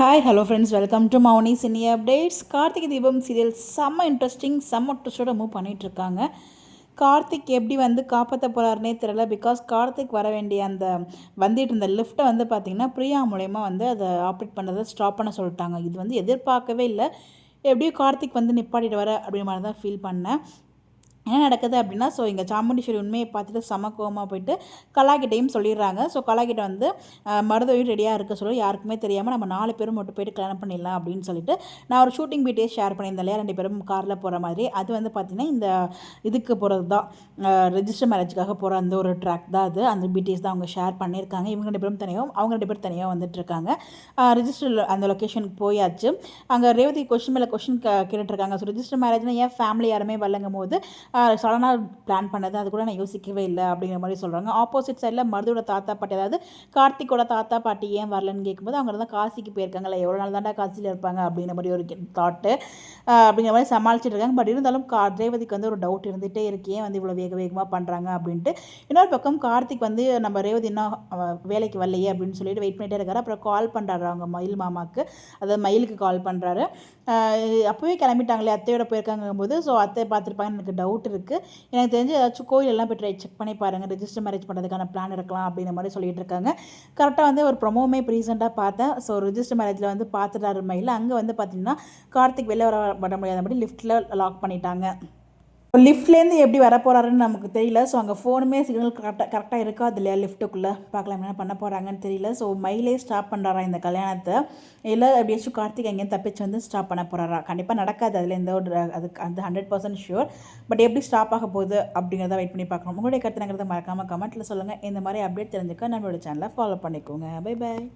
Hi hello friends, welcome to Mouni cine updates. Karthigai Deepam serial செம்ம interesting, செம்ம ட்விஸ்டோட move பண்ணிகிட்ருக்காங்க. கார்த்திக் எப்படி காப்பாற்ற போகிறாருனே தெரியல. பிகாஸ் கார்த்திக் வர வேண்டிய அந்த வந்துட்டு இருந்த லிஃப்ட்டை பார்த்திங்கன்னா பிரியா மூலயமா அதை ஆப்ரேட் பண்ணதை ஸ்டாப் பண்ண சொல்லிட்டாங்க. இது எதிர்பார்க்கவே இல்லை. எப்படியும் கார்த்திக் நிப்பாட்டிட்டு வர அப்படின்ற மாதிரி தான் ஃபீல் பண்ணேன். என்ன நடக்குது அப்படின்னா, ஸோ இங்கே சாமுண்டீஸ்வரி உண்மையை பார்த்துட்டு செம கோவமாக போயிட்டு கலாக்கிட்டையும் சொல்லிடுறாங்க. ஸோ கலாக்கிட்ட மருதவையும் ரெடியாக இருக்க சொல்லி யாருக்குமே தெரியாமல் நம்ம 4 பேரும் மட்டும் போயிட்டு கல்யாணம் பண்ணிடலாம் அப்படின்னு சொல்லிட்டு நான் ஒரு ஷூட்டிங் வீடியோ ஷேர் பண்ணியிருந்தேன் இல்லையா, 2 பேரும் காரில் போகிற மாதிரி. அது பார்த்திங்கன்னா இந்த இதுக்கு போகிறது தான், ரெஜிஸ்டர் மேரேஜுக்காக போகிற அந்த ஒரு ட்ராக் தான் அது. அந்த பிடிஎஸ் தான் அவங்க ஷேர் பண்ணியிருக்காங்க. இவங்க 2 பேரும் தனியாகவும் அவங்க 2 பேரும் தனியாக வந்துட்டுருக்காங்க. ரெஜிஸ்டர் அந்த லொக்கேஷனுக்கு போயாச்சு. அங்கே ரேவதி கொஷின் மேலே கொஷின் கேட்டுட்ருக்காங்க. ஸோ ரெஜிஸ்டர் மேரேஜ்னால் ஏன் ஃபேமிலி யாருமே வரலங்கும் போது சடனாக பிளான் பண்ணது, அது கூட நான் யோசிக்கவே இல்லை அப்படிங்கிற மாதிரி சொல்கிறாங்க. ஆப்போசிட் சைடில் மருதோட தாத்தா பாட்டி, அதாவது கார்த்திகோட தாத்தா பாட்டி ஏன் வரலன்னு கேட்கும்போது அவங்க தான் காசிக்கு போயிருக்காங்கல்ல, எவ்வளோ நாள் தாண்டா காசியில் இருப்பாங்க அப்படிங்கிற மாதிரி ஒரு தாட்டு அப்படிங்கிற மாதிரி சமாளிச்சுட்டு இருக்காங்க. பட் இருந்தாலும் ரேவதிக்கு ஒரு டவுட் இருந்துகிட்டே இருக்கே, இவ்வளோ வேகமாக பண்ணுறாங்க அப்படின்ட்டு. இன்னொரு பக்கம் கார்த்திக் நம்ம ரேவதி இன்னும் வேலைக்கு வரலையே அப்படின்னு சொல்லிட்டு வெயிட் பண்ணிகிட்டே இருக்காரு. அப்புறம் கால் பண்ணுறாரு அவங்க மயில் மாமாவுக்கு, அதாவது மயிலுக்கு கால் பண்ணுறாரு. அப்போவே கிளம்பிட்டாங்களே, அத்தையோட போயிருக்காங்கும் போது, ஸோ அத்தை பார்த்துருப்பாங்கன்னு எனக்கு டவுட் இருக்குது. எனக்கு தெரிஞ்சு ஏதாச்சும் கோயிலெல்லாம் போய் செக் பண்ணி பாருங்கள், ரெஜிஸ்டர் மேரேஜ் பண்ணுறதுக்கான பிளான் இருக்கலாம் அப்படிங்கிற மாதிரி சொல்லிட்டு இருக்காங்க. கரெக்டாக ஒரு ப்ரொமோவுமே இப்போ ரீசெண்டாக பார்த்தேன். ஸோ ரெஜிஸ்டர் மேரேஜில் பார்த்துட்டாரு மயில். அங்கே பார்த்தீங்கன்னா கார்த்திக் வெளில வர முடியாதபடி லிஃப்ட்டில் லாக் பண்ணிட்டாங்க. லிஃப்ட்லேருந்து எப்படி வர போகிறாருன்னு நமக்கு தெரியல. ஸோ அங்கே ஃபோனுமே சிக்னல் கரெக்டாக இருக்காது இல்லையா லிஃப்ட்டுக்குள்ளே. பார்க்கலாம் என்ன பண்ண போகிறாங்கன்னு தெரியல. ஸோ மயிலே ஸ்டாப் பண்ணுறாரா இந்த கல்யாணத்தை, இல்லை எப்படியாச்சும் கார்த்திக் எங்கேயும் தப்பிச்சு ஸ்டாப் பண்ண போகிறாரா? கண்டிப்பாக நடக்காது, அதில் எந்த ஒரு அதுக்கு அந்த 100% ஷுர். பட் எப்படி ஸ்டாப் ஆக போகுது அப்படிங்கிறத வெயிட் பண்ணி பார்க்கணும். உங்களுடைய கருத்துங்கிறத மறக்காமல் கமெண்ட்டில் சொல்லுங்கள். இந்த மாதிரி அப்டேட் தெரிஞ்சுக்க நம்மளோட சேனலை ஃபாலோ பண்ணிக்கோங்க. Bye bye.